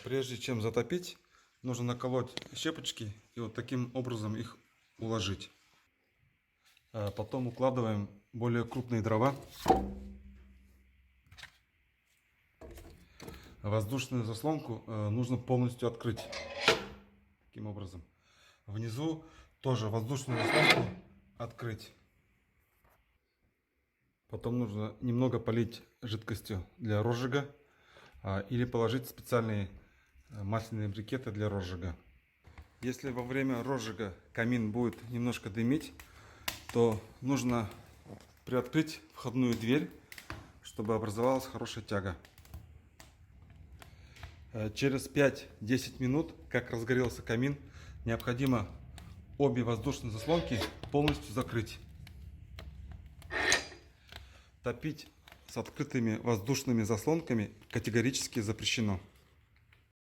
Прежде чем затопить, нужно наколоть щепочки и вот таким образом их уложить. Потом укладываем более крупные дрова. Воздушную заслонку нужно полностью открыть. Таким образом. Внизу тоже воздушную заслонку открыть. Потом нужно немного полить жидкостью для розжига или положить специальные масляные брикеты для розжига. Если во время розжига камин будет немножко дымить, то нужно приоткрыть входную дверь, чтобы образовалась хорошая тяга. Через 5-10 минут, как разгорелся камин, необходимо обе воздушные заслонки полностью закрыть. Топить с открытыми воздушными заслонками категорически запрещено.